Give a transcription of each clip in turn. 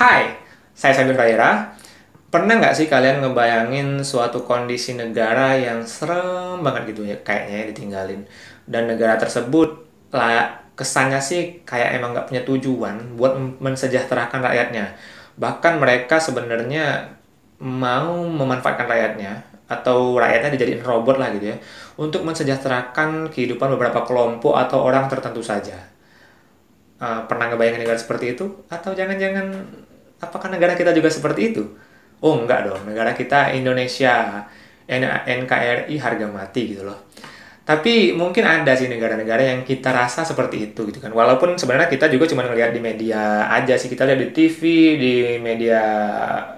Hai, saya Sabir Kaira. Pernah nggak sih kalian ngebayangin suatu kondisi negara yang serem banget gitu ya, kayaknya ya ditinggalin. Dan negara tersebut lah kesannya sih kayak emang nggak punya tujuan buat mensejahterakan rakyatnya. Bahkan mereka sebenarnya mau memanfaatkan rakyatnya atau rakyatnya dijadiin robot lah gitu ya untuk mensejahterakan kehidupan beberapa kelompok atau orang tertentu saja. Pernah ngebayangin negara seperti itu? Atau jangan-jangan apakah negara kita juga seperti itu? Oh enggak dong, negara kita Indonesia, NKRI harga mati gitu loh. Tapi mungkin ada sih negara-negara yang kita rasa seperti itu gitu kan. Walaupun sebenarnya kita juga cuma ngelihat di media aja sih, kita lihat di TV, di media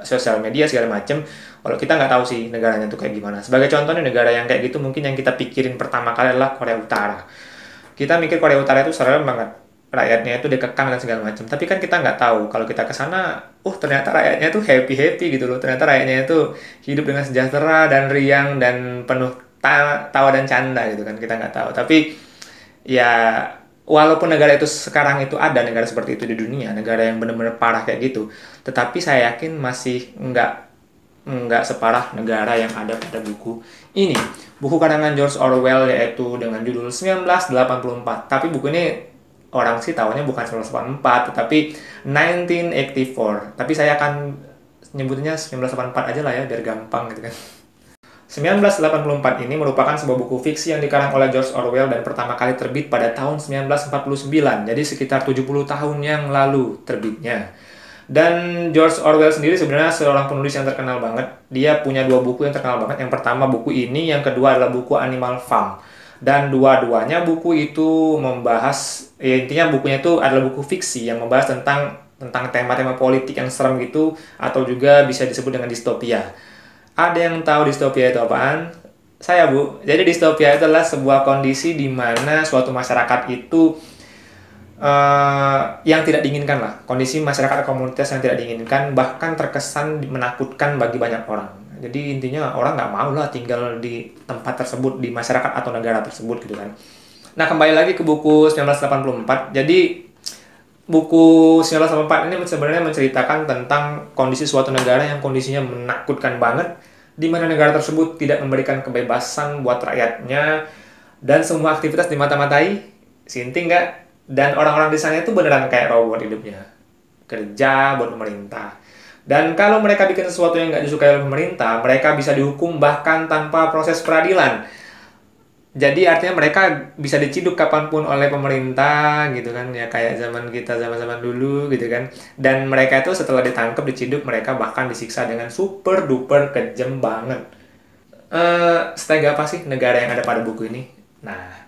sosial media segala macem. Kalau kita nggak tahu sih negaranya tuh kayak gimana. Sebagai contoh nih negara yang kayak gitu mungkin yang kita pikirin pertama kali adalah Korea Utara. Kita mikir Korea Utara itu serem banget, rakyatnya itu dikekang dan segala macam, tapi kan kita nggak tahu kalau kita ke sana, ternyata rakyatnya itu happy happy gitu loh, ternyata rakyatnya itu hidup dengan sejahtera dan riang dan penuh tawa dan canda gitu kan, kita nggak tahu. Tapi ya walaupun negara itu sekarang itu ada negara seperti itu di dunia, negara yang benar-benar parah kayak gitu, tetapi saya yakin masih nggak separah negara yang ada pada buku ini. Buku karangan George Orwell yaitu dengan judul 1984. Tapi buku ini orang sih tahunya bukan 1984 tetapi 1984. Tapi saya akan nyebutnya 1984 aja lah ya biar gampang gitu kan. 1984 ini merupakan sebuah buku fiksi yang dikarang oleh George Orwell dan pertama kali terbit pada tahun 1949. Jadi sekitar 70 tahun yang lalu terbitnya. Dan George Orwell sendiri sebenarnya seorang penulis yang terkenal banget. Dia punya dua buku yang terkenal banget. Yang pertama buku ini, yang kedua adalah buku Animal Farm. Dan dua-duanya buku itu membahas, ya intinya bukunya itu adalah buku fiksi yang membahas tentang tema-tema politik yang serem gitu, atau juga bisa disebut dengan distopia. Ada yang tahu distopia itu apaan? Saya, Bu. Jadi distopia itu adalah sebuah kondisi di mana suatu masyarakat itu yang tidak diinginkan lah, kondisi masyarakat atau komunitas yang tidak diinginkan, bahkan terkesan menakutkan bagi banyak orang. Jadi intinya orang nggak mau lah tinggal di tempat tersebut, di masyarakat atau negara tersebut gitu kan. Nah, kembali lagi ke buku 1984. Jadi buku 1984 ini sebenarnya menceritakan tentang kondisi suatu negara yang kondisinya menakutkan banget, di mana negara tersebut tidak memberikan kebebasan buat rakyatnya dan semua aktivitas dimata-matai. Sinting nggak? Dan orang-orang di sana itu beneran kayak robot hidupnya. Kerja buat pemerintah. Dan kalau mereka bikin sesuatu yang nggak disukai oleh pemerintah, mereka bisa dihukum bahkan tanpa proses peradilan. Jadi artinya mereka bisa diciduk kapanpun oleh pemerintah gitu kan. Ya kayak zaman kita, zaman-zaman dulu gitu kan. Dan mereka itu setelah ditangkap, diciduk, mereka bahkan disiksa dengan super duper kejam banget. Setega apa sih negara yang ada pada buku ini? Nah,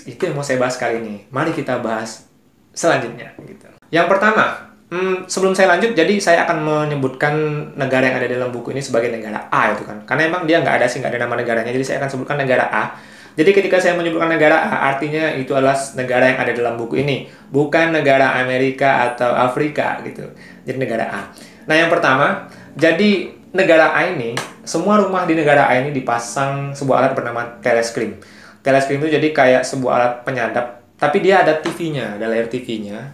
itu yang mau saya bahas kali ini. Mari kita bahas selanjutnya gitu. Yang pertama, sebelum saya lanjut, jadi saya akan menyebutkan negara yang ada dalam buku ini sebagai negara A itu kan. Karena emang dia nggak ada nama negaranya, jadi saya akan sebutkan negara A. Jadi ketika saya menyebutkan negara A, artinya itu adalah negara yang ada dalam buku ini, bukan negara Amerika atau Afrika gitu. Jadi negara A. Nah, yang pertama, jadi negara A ini, semua rumah di negara A ini dipasang sebuah alat bernama teleskrim. Teleskrim itu jadi kayak sebuah alat penyadap, tapi dia ada TV-nya, ada layar TV-nya,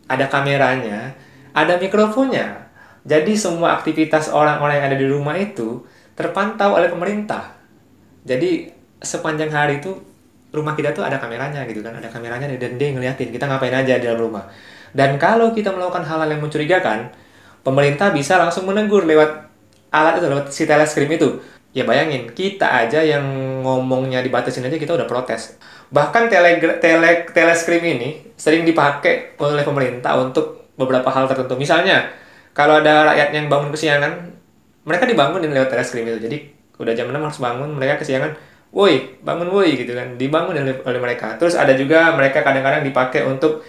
ada kameranya, ada mikrofonnya. Jadi semua aktivitas orang-orang yang ada di rumah itu terpantau oleh pemerintah. Jadi sepanjang hari itu rumah kita tuh ada kameranya gitu kan, ada kameranya dan dia ngeliatin kita ngapain aja di dalam rumah. Dan kalau kita melakukan hal-hal yang mencurigakan, pemerintah bisa langsung menegur lewat alat itu, lewat si teleskrim itu. Ya bayangin, kita aja yang ngomongnya dibatasin aja kita udah protes. Bahkan teleskrim ini sering dipakai oleh pemerintah untuk beberapa hal tertentu. Misalnya, kalau ada rakyat yang bangun kesiangan, mereka dibangunin lewat teleskrim itu. Jadi, udah jam 6 harus bangun, mereka kesiangan, woi, bangun woi gitu kan, dibangun oleh mereka. Terus ada juga mereka kadang-kadang dipakai untuk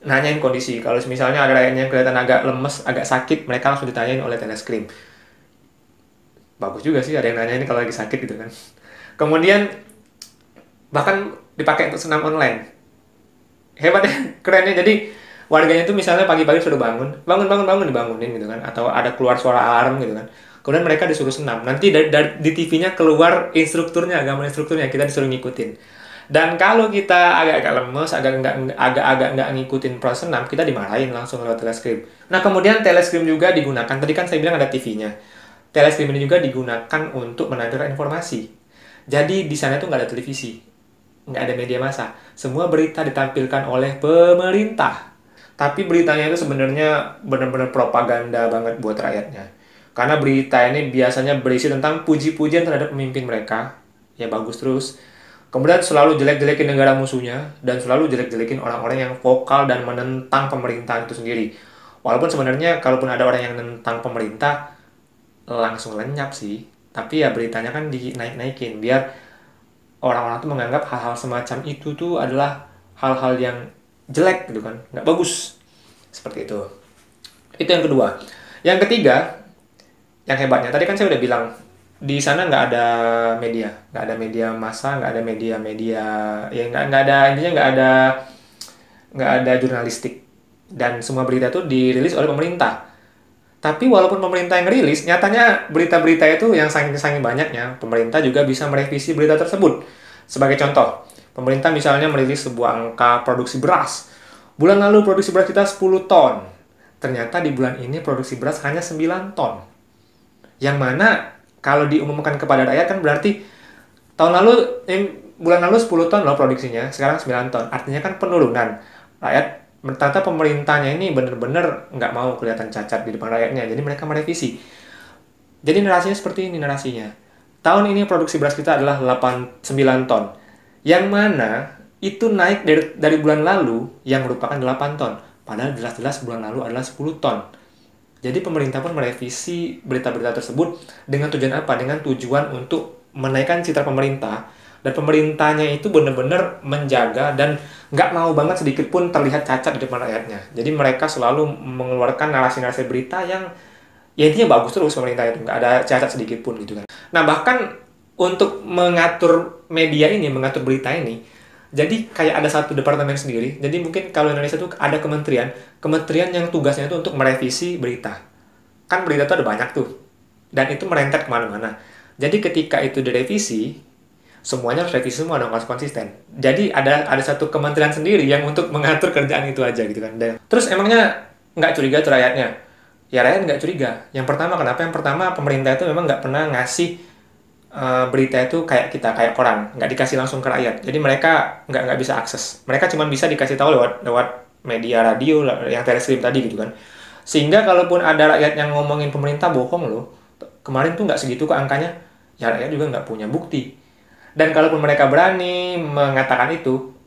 nanyain kondisi. Kalau misalnya ada rakyat yang kelihatan agak lemes, agak sakit, mereka langsung ditanyain oleh teleskrim. Bagus juga sih ada yang nanya ini kalau lagi sakit gitu kan. Kemudian bahkan dipakai untuk senam online. Hebat ya, kerennya. Jadi warganya itu misalnya pagi-pagi sudah bangun dibangunin gitu kan, atau ada keluar suara alarm gitu kan. Kemudian mereka disuruh senam. Nanti di TV-nya keluar instrukturnya, gambar instrukturnya, kita disuruh ngikutin. Dan kalau kita agak-agak lemes, agak-agak nggak ngikutin proses 6, kita dimarahin langsung lewat telescreen. Nah, kemudian telescreen juga digunakan. Tadi kan saya bilang ada TV-nya. Telescreen ini juga digunakan untuk menampilkan informasi. Jadi di sana tuh nggak ada televisi, nggak ada media massa. Semua berita ditampilkan oleh pemerintah. Tapi beritanya itu sebenarnya benar-benar propaganda banget buat rakyatnya. Karena berita ini biasanya berisi tentang puji-pujian terhadap pemimpin mereka. Ya bagus terus. Kemudian selalu jelek-jelekin negara musuhnya, dan selalu jelek-jelekin orang-orang yang vokal dan menentang pemerintahan itu sendiri. Walaupun sebenarnya kalaupun ada orang yang menentang pemerintah, langsung lenyap sih. Tapi ya beritanya kan dinaik-naikin, biar orang-orang tuh menganggap hal-hal semacam itu tuh adalah hal-hal yang jelek gitu kan, nggak bagus. Seperti itu. Itu yang kedua. Yang ketiga, yang hebatnya, tadi kan saya udah bilang, di sana nggak ada media massa, nggak ada media-media, ya nggak ada, intinya nggak ada jurnalistik, dan semua berita itu dirilis oleh pemerintah. Tapi walaupun pemerintah yang rilis, nyatanya berita-berita itu yang saking banyaknya, pemerintah juga bisa merevisi berita tersebut. Sebagai contoh, pemerintah misalnya merilis sebuah angka produksi beras. Bulan lalu produksi beras kita 10 ton. Ternyata di bulan ini produksi beras hanya 9 ton. Yang mana kalau diumumkan kepada rakyat kan berarti bulan lalu 10 ton loh produksinya, sekarang 9 ton. Artinya kan penurunan. Rakyat, ternyata pemerintahnya ini benar-benar nggak mau kelihatan cacat di depan rakyatnya. Jadi mereka merevisi. Jadi narasinya seperti ini narasinya. Tahun ini produksi beras kita adalah 9 ton. Yang mana itu naik dari bulan lalu yang merupakan 8 ton. Padahal jelas-jelas bulan lalu adalah 10 ton. Jadi pemerintah pun merevisi berita-berita tersebut dengan tujuan apa? Dengan tujuan untuk menaikkan citra pemerintah, dan pemerintahnya itu benar-benar menjaga dan nggak mau banget sedikit pun terlihat cacat di depan rakyatnya. Jadi mereka selalu mengeluarkan narasi-narasi berita yang ya intinya bagus terus, pemerintah itu nggak ada cacat sedikit pun gitu kan. Nah, bahkan untuk mengatur media ini, mengatur berita ini, jadi kayak ada satu departemen sendiri. Jadi mungkin kalau Indonesia tuh ada kementerian yang tugasnya itu untuk merevisi berita. Kan berita tuh ada banyak tuh, dan itu merentet kemana-mana. Jadi ketika itu direvisi, semuanya harus revisi semua dong, harus konsisten. Jadi ada satu kementerian sendiri yang untuk mengatur kerjaan itu aja gitu kan. Dan terus emangnya nggak curiga tuh rakyatnya? Ya rakyat nggak curiga. Yang pertama kenapa? Yang pertama pemerintah itu memang nggak pernah ngasih berita itu kayak kita, kayak orang, nggak dikasih langsung ke rakyat. Jadi mereka nggak bisa akses. Mereka cuma bisa dikasih tahu lewat media radio yang telescreen tadi gitu kan. Sehingga kalaupun ada rakyat yang ngomongin pemerintah bohong loh, kemarin tuh nggak segitu kok angkanya, ya rakyat juga nggak punya bukti. Dan kalaupun mereka berani mengatakan itu,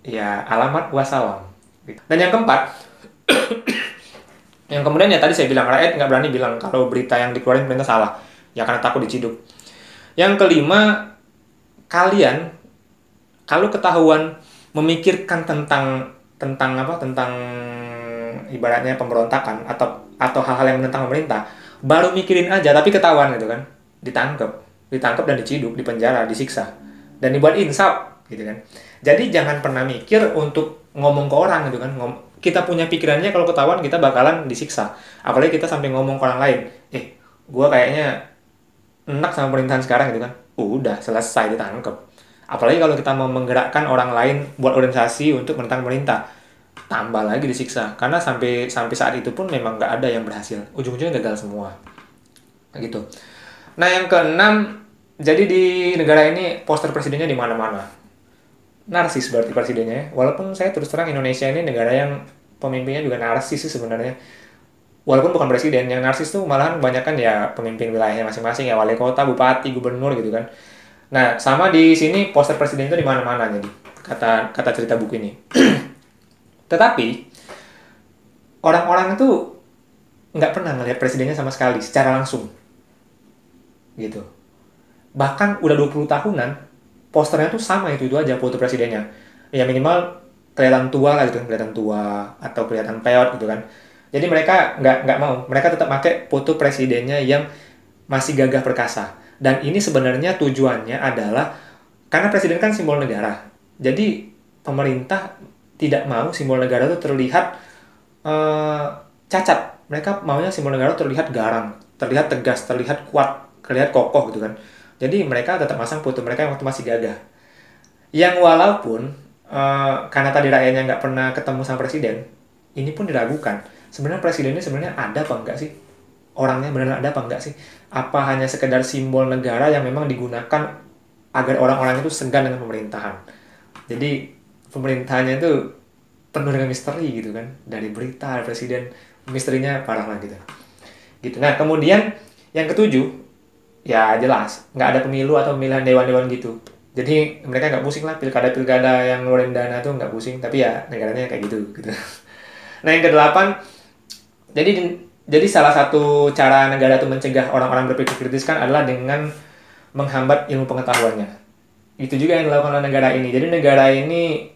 ya alamat wassalam. Dan yang keempat, yang kemudian ya tadi saya bilang, rakyat nggak berani bilang kalau berita yang dikeluarin pemerintah salah, ya karena takut diciduk. Yang kelima, kalian kalau ketahuan memikirkan tentang ibaratnya pemberontakan atau hal-hal yang menentang pemerintah, baru mikirin aja tapi ketahuan gitu kan, ditangkap dan diciduk, dipenjara, disiksa, dan dibuat insaf gitu kan. Jadi jangan pernah mikir untuk ngomong ke orang gitu kan. Kita punya pikirannya kalau ketahuan kita bakalan disiksa, apalagi kita sampai ngomong ke orang lain, gua kayaknya enak sama pemerintahan sekarang gitu kan, udah selesai, ditangkap. Apalagi kalau kita mau menggerakkan orang lain buat organisasi untuk menentang pemerintah, tambah lagi disiksa. Karena sampai saat itu pun memang nggak ada yang berhasil, ujung-ujungnya gagal semua gitu. Nah, yang keenam, jadi di negara ini poster presidennya di mana-mana narsis, berarti presidennya. Walaupun saya terus terang Indonesia ini negara yang pemimpinnya juga narsis sih sebenarnya. Walaupun bukan presiden, yang narsis tuh malahan kebanyakan ya pemimpin wilayahnya masing-masing, ya wali kota, bupati, gubernur gitu kan. Nah, sama di sini poster presiden itu di mana-mana, jadi kata cerita buku ini. Tetapi orang-orang itu nggak pernah ngelihat presidennya sama sekali secara langsung gitu. Bahkan udah 20 tahunan posternya tuh sama itu aja foto presidennya. Ya minimal kelihatan tua lah gitu kan, kelihatan tua atau kelihatan peot gitu kan. Jadi mereka nggak mau, mereka tetap pakai foto presidennya yang masih gagah perkasa. Dan ini sebenarnya tujuannya adalah karena presiden kan simbol negara. Jadi pemerintah tidak mau simbol negara itu terlihat cacat. Mereka maunya simbol negara terlihat garang, terlihat tegas, terlihat kuat, terlihat kokoh gitu kan. Jadi mereka tetap masang foto mereka yang waktu masih gagah. Yang walaupun karena tadi rakyatnya nggak pernah ketemu sama presiden, ini pun diragukan. Sebenarnya presiden ini sebenarnya ada apa enggak sih? Orangnya benar ada apa enggak sih? Apa hanya sekedar simbol negara yang memang digunakan agar orang-orang itu segan dengan pemerintahan? Jadi pemerintahannya itu penuh dengan misteri gitu kan. Dari berita presiden, misterinya parah lah gitu. Gitu. Nah kemudian yang ketujuh, ya jelas nggak ada pemilu atau pemilihan dewan-dewan gitu. Jadi mereka nggak pusing lah pilkada-pilkada yang ngeluarin dana tuh nggak pusing. Tapi ya negaranya kayak gitu. Nah yang kedelapan, jadi jadi salah satu cara negara itu mencegah orang-orang berpikir kritis kan adalah dengan menghambat ilmu pengetahuannya. Itu juga yang dilakukan oleh negara ini. Jadi negara ini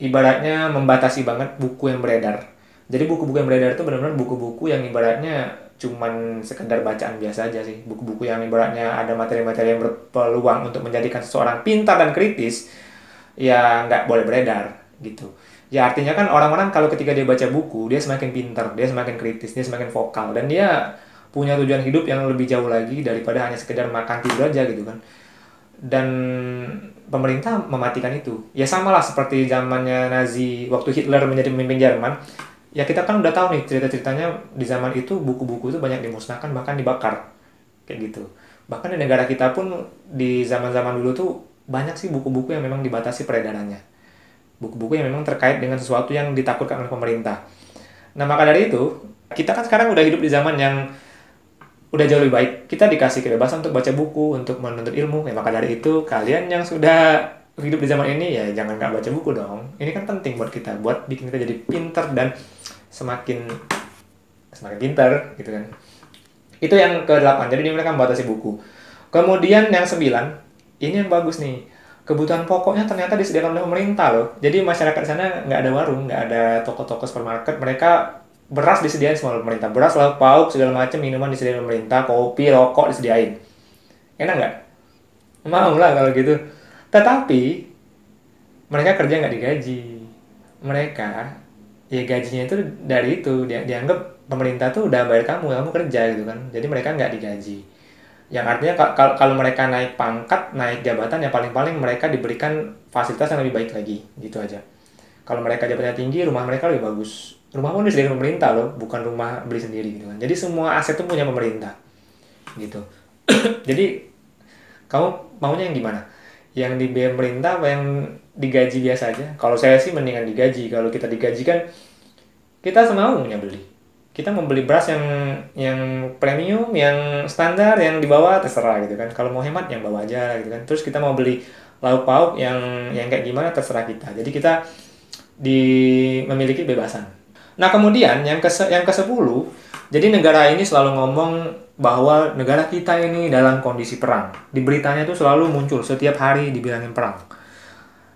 ibaratnya membatasi banget buku yang beredar. Jadi buku-buku yang beredar itu benar-benar buku-buku yang ibaratnya cuman sekedar bacaan biasa aja sih. Buku-buku yang ibaratnya ada materi-materi yang berpeluang untuk menjadikan seseorang pintar dan kritis, ya nggak boleh beredar gitu. Ya artinya kan orang-orang kalau ketika dia baca buku, dia semakin pintar, dia semakin kritis, dia semakin vokal, dan dia punya tujuan hidup yang lebih jauh lagi daripada hanya sekedar makan tidur aja gitu kan. Dan pemerintah mematikan itu. Ya sama lah seperti zamannya Nazi, waktu Hitler menjadi pemimpin Jerman. Ya kita kan udah tahu nih cerita-ceritanya di zaman itu buku-buku itu banyak dimusnahkan bahkan dibakar. Kayak gitu. Bahkan di negara kita pun di zaman-zaman dulu tuh banyak sih buku-buku yang memang dibatasi peredarannya. Buku-buku yang memang terkait dengan sesuatu yang ditakutkan oleh pemerintah. Nah maka dari itu, kita kan sekarang udah hidup di zaman yang udah jauh lebih baik. Kita dikasih kebebasan untuk baca buku, untuk menuntut ilmu. Ya, maka dari itu, kalian yang sudah hidup di zaman ini, ya jangan nggak baca buku dong. Ini kan penting buat kita, buat bikin kita jadi pinter dan semakin semakin pinter, gitu kan. Itu yang ke-8, jadi mereka membatasi buku. Kemudian yang 9, ini yang bagus nih. Kebutuhan pokoknya ternyata disediakan oleh pemerintah loh. Jadi masyarakat di sana nggak ada warung, nggak ada toko-toko supermarket. Mereka beras disediain semua oleh pemerintah. Beras, lauk pauk, segala macam minuman disediain oleh pemerintah. Kopi, rokok disediain. Enak nggak? Mau lah kalau gitu. Tetapi mereka kerja nggak digaji. Mereka ya gajinya itu dari itu dianggap pemerintah tuh udah bayar kamu kerja gitu kan. Jadi mereka nggak digaji. Yang artinya kalau mereka naik pangkat, naik jabatan, ya paling-paling mereka diberikan fasilitas yang lebih baik lagi, gitu aja. Kalau mereka jabatannya tinggi, rumah mereka lebih bagus. Rumah pun disediakan pemerintah loh, bukan rumah beli sendiri gitu kan. Jadi semua aset itu punya pemerintah, gitu. Jadi kamu maunya yang gimana? Yang dibayar pemerintah apa yang digaji biasa aja? Kalau saya sih mendingan digaji. Kalau kita digaji kan kita semaunya beli. Kita membeli beras yang premium, yang standar, yang di bawah terserah gitu kan. Kalau mau hemat yang bawah aja gitu kan. Terus kita mau beli lauk pauk yang kayak gimana terserah kita. Jadi kita memiliki kebebasan. Nah, kemudian yang ke-10, jadi negara ini selalu ngomong bahwa negara kita ini dalam kondisi perang. Di beritanya itu selalu muncul setiap hari dibilangin perang.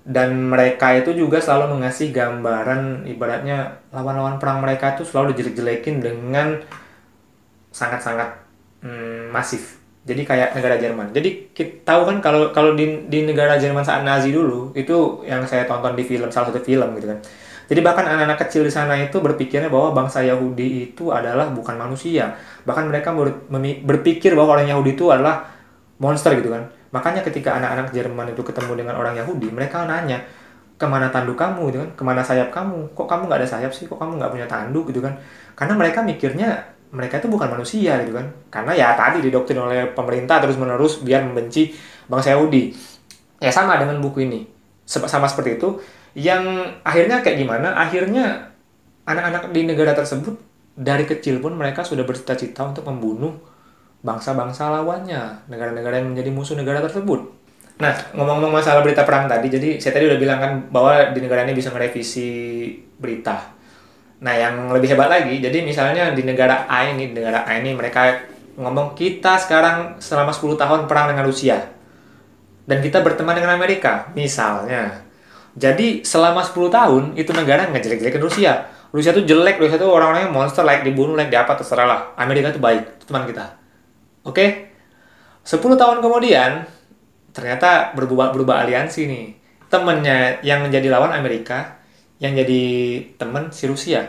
Dan mereka itu juga selalu mengasih gambaran ibaratnya lawan-lawan perang mereka itu selalu dijelek-jelekin dengan sangat-sangat masif. Jadi kayak negara Jerman. Jadi kita tahu kan kalau di negara Jerman saat Nazi dulu itu yang saya tonton di film, salah satu film gitu kan. Jadi bahkan anak-anak kecil di sana itu berpikirnya bahwa bangsa Yahudi itu adalah bukan manusia. Bahkan mereka berpikir bahwa orang Yahudi itu adalah monster gitu kan. Makanya ketika anak-anak Jerman itu ketemu dengan orang Yahudi, mereka nanya, kemana tanduk kamu gitu kan, kemana sayap kamu, kok kamu nggak ada sayap sih, kok kamu nggak punya tanduk gitu kan. Karena mereka mikirnya mereka itu bukan manusia gitu kan. Karena ya tadi didoktrin oleh pemerintah terus-menerus biar membenci bangsa Yahudi. Ya sama dengan buku ini. Sama seperti itu. Yang akhirnya kayak gimana? Akhirnya anak-anak di negara tersebut dari kecil pun mereka sudah bercita-cita untuk membunuh bangsa-bangsa lawannya, negara-negara yang menjadi musuh negara tersebut. Nah, ngomong-ngomong masalah berita perang tadi, jadi saya tadi udah bilang kan bahwa di negara ini bisa merevisi berita. Nah, yang lebih hebat lagi, jadi misalnya di negara A ini mereka ngomong kita sekarang selama 10 tahun perang dengan Rusia. Dan kita berteman dengan Amerika, misalnya. Jadi selama 10 tahun itu negara ngejelek-jelekin Rusia. Rusia tuh jelek, Rusia tuh orang-orangnya monster, like dibunuh, like di apa, terserah lah. Amerika tuh baik, itu teman kita. Oke? 10 tahun kemudian, ternyata berubah aliansi nih. Temennya yang menjadi lawan Amerika, yang jadi temen si Rusia.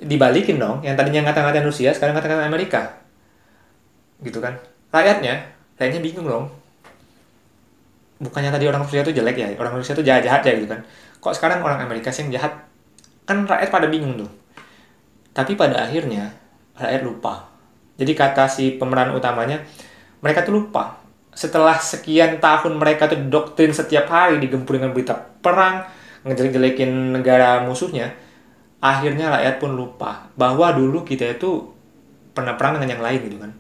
Dibalikin dong, yang tadinya ngata-ngatain Rusia, sekarang ngata-ngatain Amerika. Gitu kan. Rakyatnya bingung dong. bukannya tadi orang Rusia itu jelek ya, orang Rusia itu jahat-jahat ya gitu kan. Kok sekarang orang Amerika sih yang jahat? Kan rakyat pada bingung tuh. Tapi pada akhirnya rakyat lupa. Jadi kata si pemeran utamanya, mereka tuh lupa. Setelah sekian tahun mereka tuh doktrin setiap hari digempur dengan berita perang, ngejelek-jelekin negara musuhnya, akhirnya rakyat pun lupa bahwa dulu kita itu pernah perang dengan yang lain gitu kan.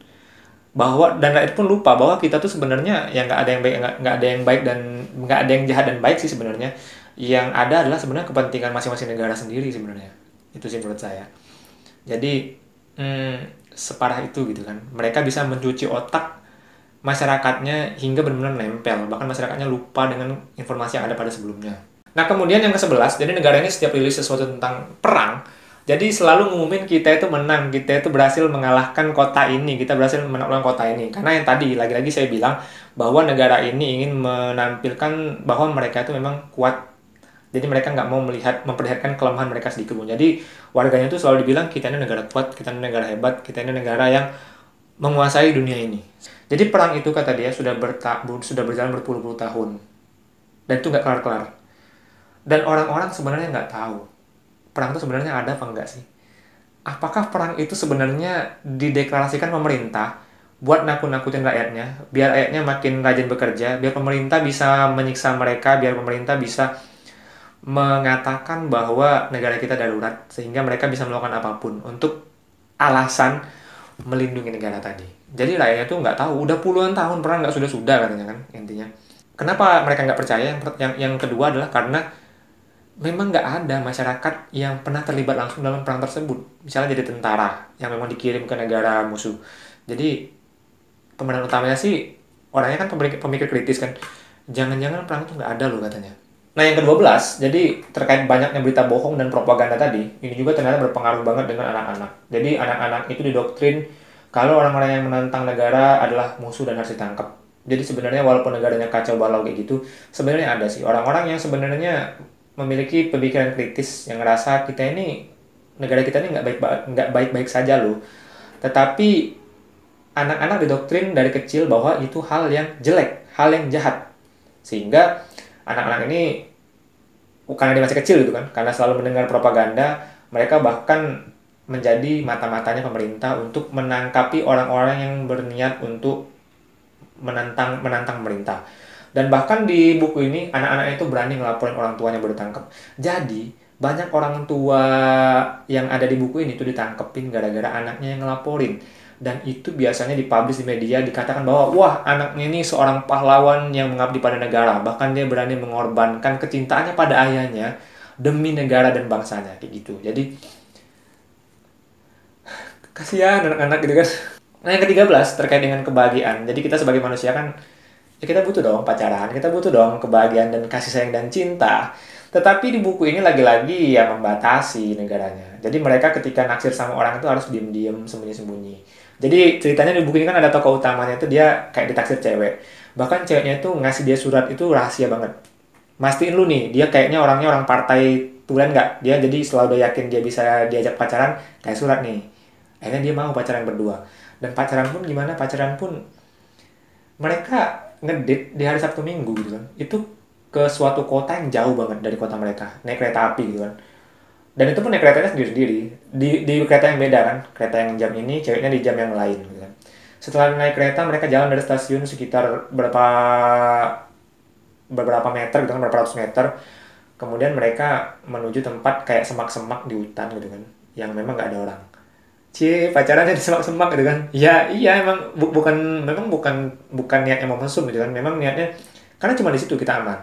Bahwa dan rakyat pun lupa bahwa kita tuh sebenarnya yang nggak ada yang baik, nggak ada yang baik dan nggak ada yang jahat dan baik sih sebenarnya. Yang ada adalah sebenarnya kepentingan masing-masing negara sendiri sebenarnya. Itu sih menurut saya. Jadi separah itu gitu kan. Mereka bisa mencuci otak masyarakatnya hingga benar-benar nempel. Bahkan masyarakatnya lupa dengan informasi yang ada pada sebelumnya. Nah kemudian yang ke-11, jadi negara ini setiap rilis sesuatu tentang perang, jadi selalu ngumumin kita itu menang, kita itu berhasil mengalahkan kota ini, kita berhasil menaklukkan kota ini. Karena yang tadi, lagi-lagi saya bilang bahwa negara ini ingin menampilkan bahwa mereka itu memang kuat. Jadi mereka nggak mau memperlihatkan kelemahan mereka sedikit pun. Jadi warganya itu selalu dibilang kita ini negara kuat, kita ini negara hebat, kita ini negara yang menguasai dunia ini. Jadi perang itu kata dia sudah berjalan berpuluh-puluh tahun. Dan itu nggak kelar-kelar. Dan orang-orang sebenarnya nggak tahu perang itu sebenarnya ada apa enggak sih? Apakah perang itu sebenarnya dideklarasikan pemerintah buat nakut-nakutin rakyatnya, biar rakyatnya makin rajin bekerja, biar pemerintah bisa menyiksa mereka, biar pemerintah bisa mengatakan bahwa negara kita darurat, sehingga mereka bisa melakukan apapun untuk alasan melindungi negara tadi. Jadi rakyatnya tuh nggak tahu, udah puluhan tahun perang nggak sudah-sudah katanya kan intinya. Kenapa mereka nggak percaya? Yang kedua adalah karena memang nggak ada masyarakat yang pernah terlibat langsung dalam perang tersebut. Misalnya jadi tentara yang memang dikirim ke negara musuh. Jadi pemeran utamanya sih orangnya kan pemikir kritis kan. Jangan-jangan perang itu nggak ada loh katanya. Nah yang ke-12, jadi terkait banyaknya berita bohong dan propaganda tadi, ini juga ternyata berpengaruh banget dengan anak-anak. Jadi anak-anak itu didoktrin kalau orang-orang yang menantang negara adalah musuh dan harus ditangkap. Jadi sebenarnya walaupun negaranya kacau balau kayak gitu, sebenarnya ada sih orang-orang yang sebenarnya memiliki pemikiran kritis yang ngerasa negara kita ini nggak baik-baik saja loh. Tetapi anak-anak didoktrin dari kecil bahwa itu hal yang jelek, hal yang jahat. Sehingga anak-anak ini karena dia masih kecil gitu kan, karena selalu mendengar propaganda, mereka bahkan menjadi mata-matanya pemerintah untuk menangkapi orang-orang yang berniat untuk menantang pemerintah. Dan bahkan di buku ini, anak-anak itu berani ngelaporin orang tuanya baru ditangkap. Jadi, banyak orang tua yang ada di buku ini tuh ditangkepin gara-gara anaknya yang ngelaporin. Dan itu biasanya dipublish di media, dikatakan bahwa, wah, anaknya ini seorang pahlawan yang mengabdi pada negara. Bahkan dia berani mengorbankan kecintaannya pada ayahnya demi negara dan bangsanya. Kayak gitu. Jadi, kasihan anak-anak gitu kan. Nah, yang ke-13 terkait dengan kebahagiaan. Jadi, kita sebagai manusia kan, ya kita butuh dong pacaran, kita butuh dong kebahagiaan dan kasih sayang dan cinta. Tetapi di buku ini lagi-lagi ya membatasi negaranya. Jadi mereka ketika naksir sama orang itu harus diem-diem, sembunyi-sembunyi. Jadi ceritanya di buku ini kan ada tokoh utamanya itu dia kayak ditaksir cewek. Bahkan ceweknya itu ngasih dia surat itu rahasia banget. Mastiin lu nih, dia kayaknya orangnya orang partai tulen nggak? Dia jadi selalu udah yakin dia bisa diajak pacaran, kayak surat nih. Akhirnya dia mau pacaran berdua. Dan pacaran pun gimana? Pacaran pun mereka ngedate di hari Sabtu Minggu gitu kan. Itu ke suatu kota yang jauh banget dari kota mereka, naik kereta api gitu kan. Dan itu pun naik keretanya sendiri-sendiri. Di kereta yang beda kan, kereta yang jam ini, ceweknya di jam yang lain gitu kan. Setelah naik kereta, mereka jalan dari stasiun sekitar beberapa meter gitu kan, berapa ratus meter. Kemudian mereka menuju tempat kayak semak-semak di hutan gitu kan, yang memang nggak ada orang. Pacarannya di semak-semak gitu kan. Ya, iya emang bukan niatnya mau mesum gitu kan. Memang niatnya karena cuma di situ kita aman.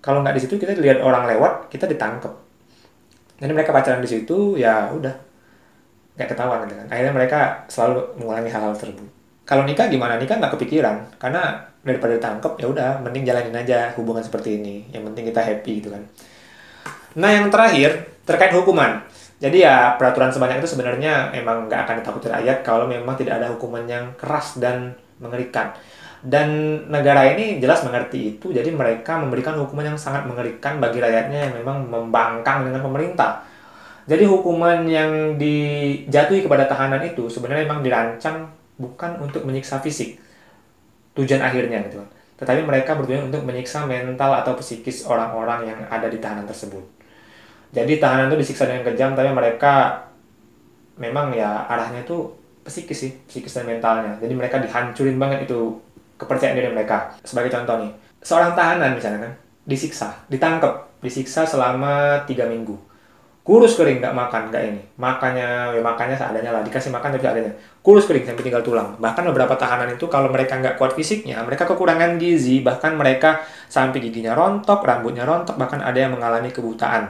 Kalau nggak di situ kita lihat orang lewat, kita ditangkap. Jadi mereka pacaran di situ, ya udah nggak ketahuan gitu kan. Akhirnya mereka selalu mengulangi hal-hal tersebut. Kalau nikah gimana? Nikah nggak kepikiran karena daripada ditangkap ya udah mending jalanin aja hubungan seperti ini. Yang penting kita happy gitu kan. Nah yang terakhir terkait hukuman. Jadi ya peraturan sebanyak itu sebenarnya emang nggak akan ditakuti rakyat kalau memang tidak ada hukuman yang keras dan mengerikan. Dan negara ini jelas mengerti itu, jadi mereka memberikan hukuman yang sangat mengerikan bagi rakyatnya yang memang membangkang dengan pemerintah. Jadi hukuman yang dijatuhi kepada tahanan itu sebenarnya memang dirancang bukan untuk menyiksa fisik, tujuan akhirnya gitu kan. tetapi mereka bertujuan untuk menyiksa mental atau psikis orang-orang yang ada di tahanan tersebut. Jadi tahanan itu disiksa dengan kejam, tapi mereka memang ya arahnya itu psikis sih, psikis dan mentalnya. Jadi mereka dihancurin banget itu kepercayaan diri mereka. Sebagai contoh nih, seorang tahanan misalnya kan, disiksa, ditangkap, disiksa selama 3 minggu. Kurus kering, nggak makan, nggak ini. Makannya seadanya lah, dikasih makan tapi seadanya. Kurus kering sampai tinggal tulang. Bahkan beberapa tahanan itu kalau mereka nggak kuat fisiknya, mereka kekurangan gizi, bahkan mereka sampai giginya rontok, rambutnya rontok, bahkan ada yang mengalami kebutaan.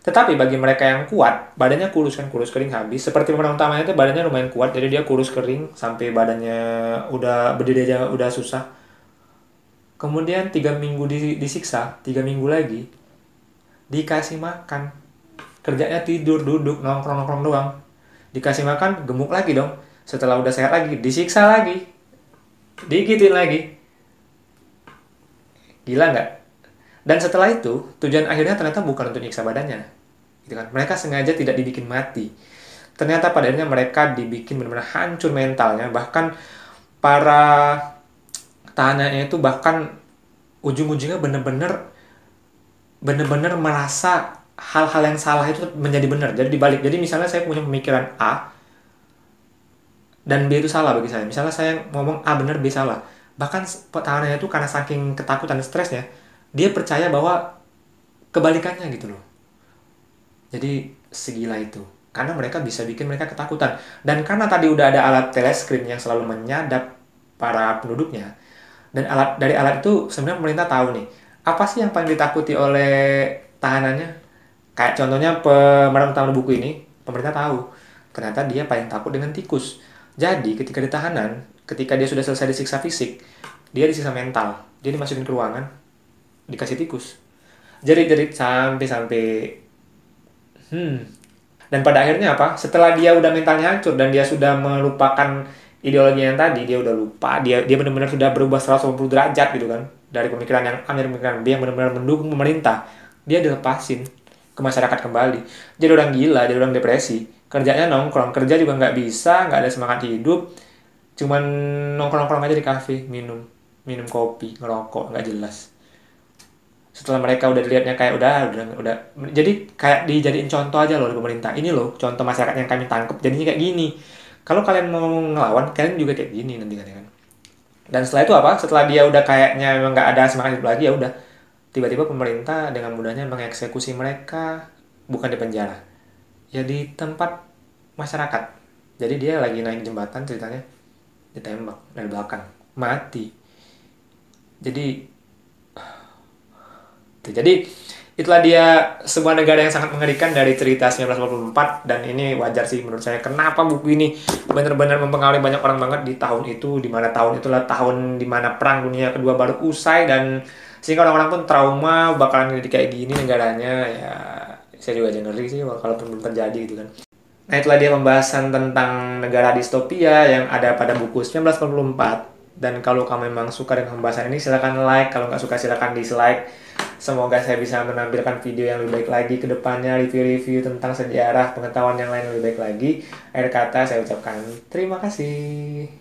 Tetapi bagi mereka yang kuat, badannya kurus kan, kurus kering habis. Seperti pemeran utamanya itu badannya lumayan kuat, jadi dia kurus kering sampai badannya udah berdiri aja udah susah. Kemudian 3 minggu disiksa, 3 minggu lagi dikasih makan. Kerjanya tidur, duduk, nongkrong-nongkrong doang. Dikasih makan, gemuk lagi dong. Setelah udah sehat lagi, disiksa lagi. Digituin lagi. Gila nggak? Dan setelah itu, tujuan akhirnya ternyata bukan untuk nyiksa badannya. Gitu kan? Mereka sengaja tidak dibikin mati. Ternyata pada akhirnya mereka dibikin benar-benar hancur mentalnya. Bahkan para tahanannya itu bahkan ujung-ujungnya benar-benar merasa hal-hal yang salah itu menjadi benar. Jadi dibalik. Jadi misalnya saya punya pemikiran A dan B itu salah bagi saya. Misalnya saya ngomong A benar, B salah. Bahkan tahanannya itu karena saking ketakutan dan stresnya, dia percaya bahwa kebalikannya gitu loh. Jadi segila itu. Karena mereka bisa bikin mereka ketakutan. Dan karena tadi udah ada alat teleskrin yang selalu menyadap para penduduknya. Dan dari alat itu sebenarnya pemerintah tahu nih, apa sih yang paling ditakuti oleh tahanannya? Kayak contohnya pemeran utama buku ini, pemerintah tahu. Ternyata dia paling takut dengan tikus. Jadi ketika di tahanan, ketika dia sudah selesai disiksa fisik, dia disiksa mental. Dia dimasukin ke ruangan, dikasih tikus. Jerit-jerit sampai Dan pada akhirnya apa? Setelah dia udah mentalnya hancur dan dia sudah melupakan ideologi yang tadi, dia udah lupa, dia benar-benar sudah berubah 180 derajat gitu kan. Dari pemikiran yang A menjadi pemikiran B yang benar-benar mendukung pemerintah. Dia dilepasin ke masyarakat kembali. Jadi orang gila, jadi orang depresi. Kerjanya nongkrong, kerja juga nggak bisa, nggak ada semangat hidup. Cuman nongkrong-nongkrong aja di kafe, minum kopi, ngerokok, nggak jelas. Setelah mereka udah dilihatnya kayak udah jadi kayak dijadiin contoh aja loh dari pemerintah. Ini loh contoh masyarakat yang kami tangkap jadinya kayak gini. Kalau kalian mau ngelawan, kalian juga kayak gini nanti kan. Dan setelah itu apa? Setelah dia udah kayaknya memang nggak ada semangat hidup lagi, ya udah tiba-tiba pemerintah dengan mudahnya mengeksekusi mereka, bukan di penjara, ya di tempat masyarakat. Jadi dia lagi naik jembatan ceritanya ditembak dari belakang, mati. Jadi itulah dia sebuah negara yang sangat mengerikan dari cerita 1944. Dan ini wajar sih menurut saya kenapa buku ini benar-benar mempengaruhi banyak orang banget di tahun itu, di mana tahun itulah tahun di mana Perang Dunia Kedua baru usai, dan sehingga orang-orang pun trauma bakalan jadi kayak gini negaranya. Ya saya juga aja ngeri sih kalau belum terjadi gitu kan. Nah itulah dia pembahasan tentang negara distopia yang ada pada buku 1944. Dan kalau kamu memang suka dengan pembahasan ini, silakan like. Kalau nggak suka, silakan dislike. Semoga saya bisa menampilkan video yang lebih baik lagi ke depannya, review-review tentang sejarah, pengetahuan yang lain lebih baik lagi. Akhir kata saya ucapkan terima kasih.